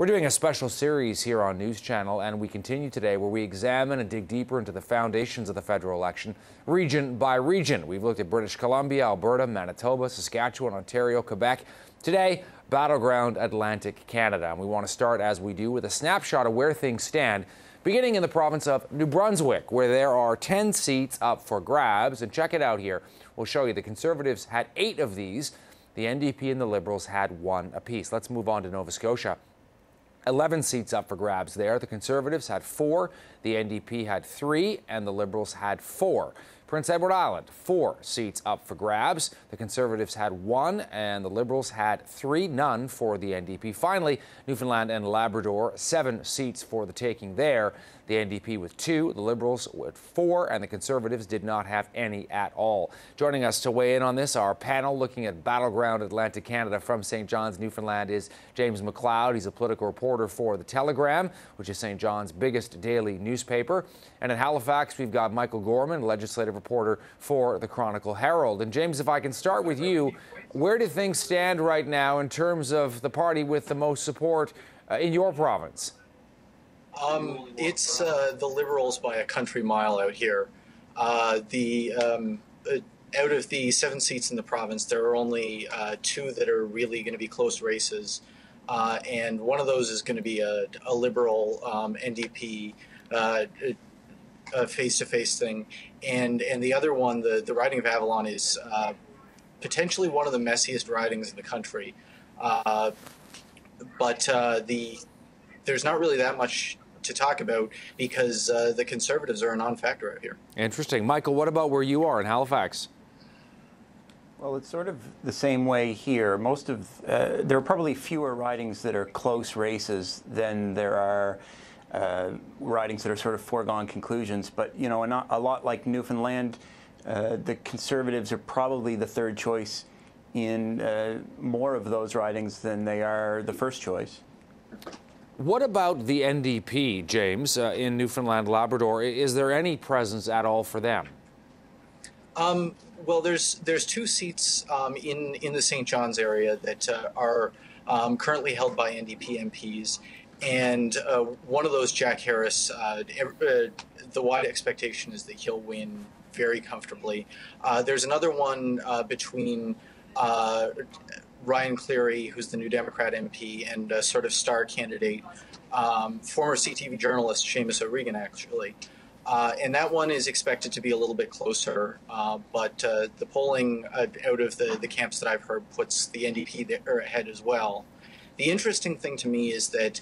We're doing a special series here on News Channel, and we continue today where we examine and dig deeper into the foundations of the federal election, region by region. We've looked at British Columbia, Alberta, Manitoba, Saskatchewan, Ontario, Quebec. Today, Battleground Atlantic, Canada. And we want to start, as we do, with a snapshot of where things stand, beginning in the province of New Brunswick, where there are 10 seats up for grabs. And check it out here. We'll show you the Conservatives had 8 of these. The NDP and the Liberals had 1 apiece. Let's move on to Nova Scotia. 11 seats up for grabs there. The Conservatives had 4, the NDP had 3, and the Liberals had 4. Prince Edward Island, 4 seats up for grabs. The Conservatives had 1, and the Liberals had 3, none for the NDP. Finally, Newfoundland and Labrador, 7 seats for the taking there. The NDP with 2, the Liberals with 4, and the Conservatives did not have any at all. Joining us to weigh in on this, our panel looking at Battleground Atlantic, Canada from St. John's, Newfoundland, is James McLeod. He's a political reporter for The Telegram, which is St. John's biggest daily newspaper. And in Halifax, we've got Michael Gorman, legislative reporter for the Chronicle Herald. And James, if I can start with you, where do things stand right now in terms of the party with the most support in your province? It's the Liberals by a country mile out here. Out of the 7 seats in the province, there are only 2 that are really going to be close races, and one of those is going to be a Liberal NDP face-to-face thing, and the other one, the riding of Avalon, is potentially one of the messiest ridings in the country, but there's not really that much to talk about because the Conservatives are a non-factor out here. Interesting. Michael, what about where you are in Halifax? Well, it's sort of the same way here. There are probably fewer ridings that are close races than there are ridings that are sort of foregone conclusions. But, you know, a lot like Newfoundland, the Conservatives are probably the third choice in more of those ridings than they are the first choice. What about the NDP, James, in Newfoundland, Labrador? Is there any presence at all for them? Well, there's 2 seats in the St. John's area that are currently held by NDP MPs, and one of those, Jack Harris, the wide expectation is that he'll win very comfortably. There's another one between Ryan Cleary, who's the New Democrat MP and a sort of star candidate, former CTV journalist Seamus O'Regan, actually. And that one is expected to be a little bit closer, but the polling out of the camps that I've heard puts the NDP there ahead as well. The interesting thing to me is that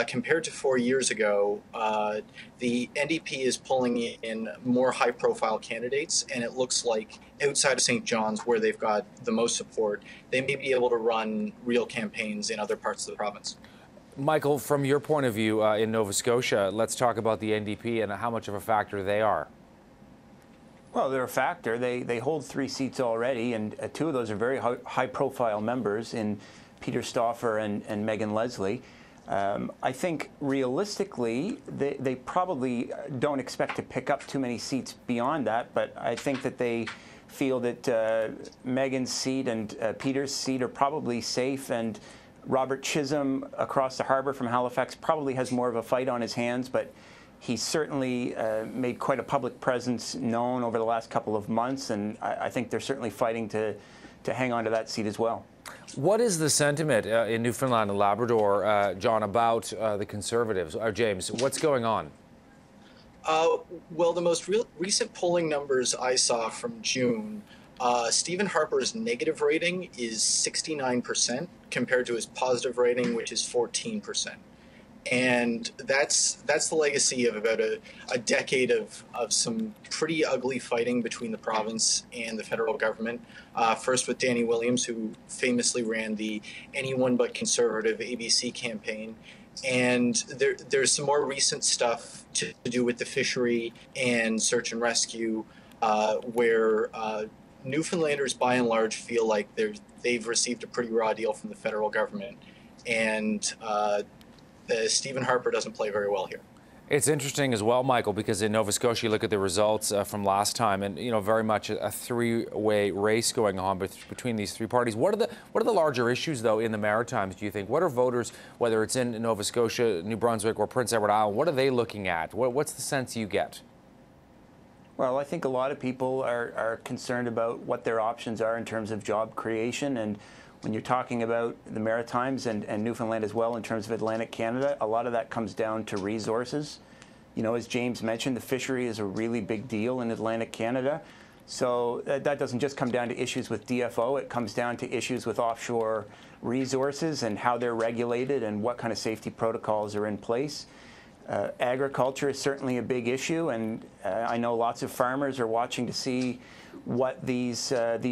compared to 4 years ago, the NDP is pulling in more high-profile candidates, and it looks like outside of St. John's, where they've got the most support, they may be able to run real campaigns in other parts of the province. Michael, from your point of view in Nova Scotia, let's talk about the NDP and how much of a factor they are. Well, they're a factor. They hold 3 seats already, and 2 of those are very high-profile members in Peter Stauffer and Megan Leslie. I think realistically, they probably don't expect to pick up too many seats beyond that, but I think that they feel that Megan's seat and Peter's seat are probably safe, and Robert Chisholm across the harbour from Halifax probably has more of a fight on his hands, but he's certainly made quite a public presence known over the last couple of months, and I think they're certainly fighting to hang on to that seat as well. What is the sentiment in Newfoundland and Labrador, John, about the Conservatives? James, what's going on? Well, the most recent polling numbers I saw from June, Stephen Harper's negative rating is 69% compared to his positive rating, which is 14%. And that's the legacy of about a decade of some pretty ugly fighting between the province and the federal government. First with Danny Williams, who famously ran the Anyone But Conservative ABC campaign. And there's some more recent stuff to do with the fishery and search and rescue, where Newfoundlanders, by and large, feel like they've received a pretty raw deal from the federal government. And Stephen Harper doesn't play very well here. It's interesting as well, Michael, because in Nova Scotia, you look at the results from last time, and very much a three-way race going on between these three parties. What are the larger issues, though, in the Maritimes? Do you think? What are voters, whether it's in Nova Scotia, New Brunswick, or Prince Edward Island, what are they looking at? What's the sense you get? Well, I think a lot of people are concerned about what their options are in terms of job creation. And when you're talking about the Maritimes and Newfoundland as well in terms of Atlantic Canada, a lot of that comes down to resources. As James mentioned, the fishery is a really big deal in Atlantic Canada. So that doesn't just come down to issues with DFO. It comes down to issues with offshore resources and how they're regulated and what kind of safety protocols are in place. Agriculture is certainly a big issue, and I know lots of farmers are watching to see what these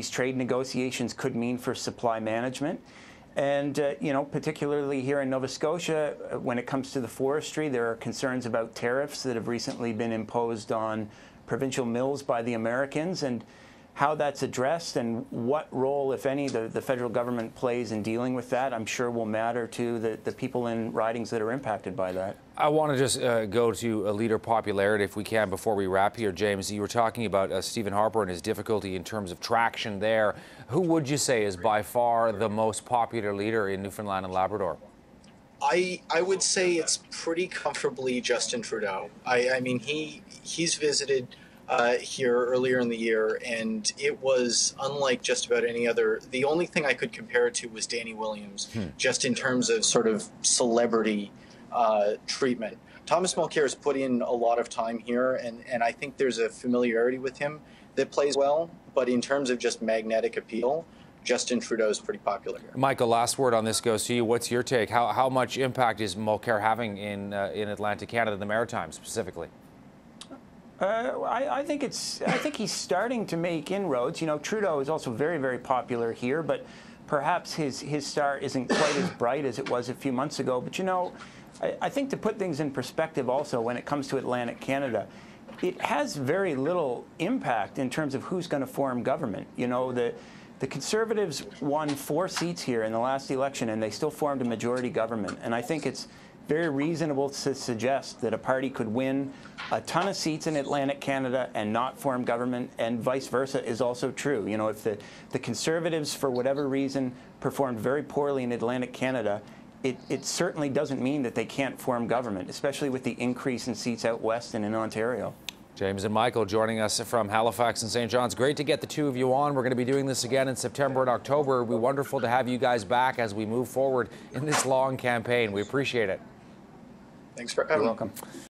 trade negotiations could mean for supply management. And, particularly here in Nova Scotia, when it comes to the forestry, there are concerns about tariffs that have recently been imposed on provincial mills by the Americans, and how that's addressed and what role, if any, the federal government plays in dealing with that, I'm sure will matter to the people in ridings that are impacted by that. I want to just go to leader popularity, if we can, before we wrap here, James. You were talking about Stephen Harper and his difficulty in terms of traction there. Who would you say is by far the most popular leader in Newfoundland and Labrador? I would say it's pretty comfortably Justin Trudeau. I mean, he's visited here earlier in the year, and it was unlike just about any other. The only thing I could compare it to was Danny Williams, just in terms of sort of celebrity treatment. Thomas Mulcair has put in a lot of time here, and I think there's a familiarity with him that plays well, but in terms of just magnetic appeal, Justin Trudeau is pretty popular here. Michael, last word on this goes to you. What's your take? How much impact is Mulcair having in Atlantic Canada, the Maritimes specifically? I think he's starting to make inroads. Trudeau is also very, very popular here, but perhaps his star isn't quite as bright as it was a few months ago. But I think to put things in perspective also when it comes to Atlantic Canada, it has very little impact in terms of who's going to form government. The Conservatives won 4 seats here in the last election, and they still formed a majority government. And I think it's very reasonable to suggest that a party could win a ton of seats in Atlantic Canada and not form government, and vice versa is also true. If the Conservatives, for whatever reason, performed very poorly in Atlantic Canada, it certainly doesn't mean that they can't form government, especially with the increase in seats out west and in Ontario. James and Michael joining us from Halifax and St. John's. Great to get the two of you on. We're going to be doing this again in September and October. It'll be wonderful to have you guys back as we move forward in this long campaign. We appreciate it. Thanks for having me. You're welcome.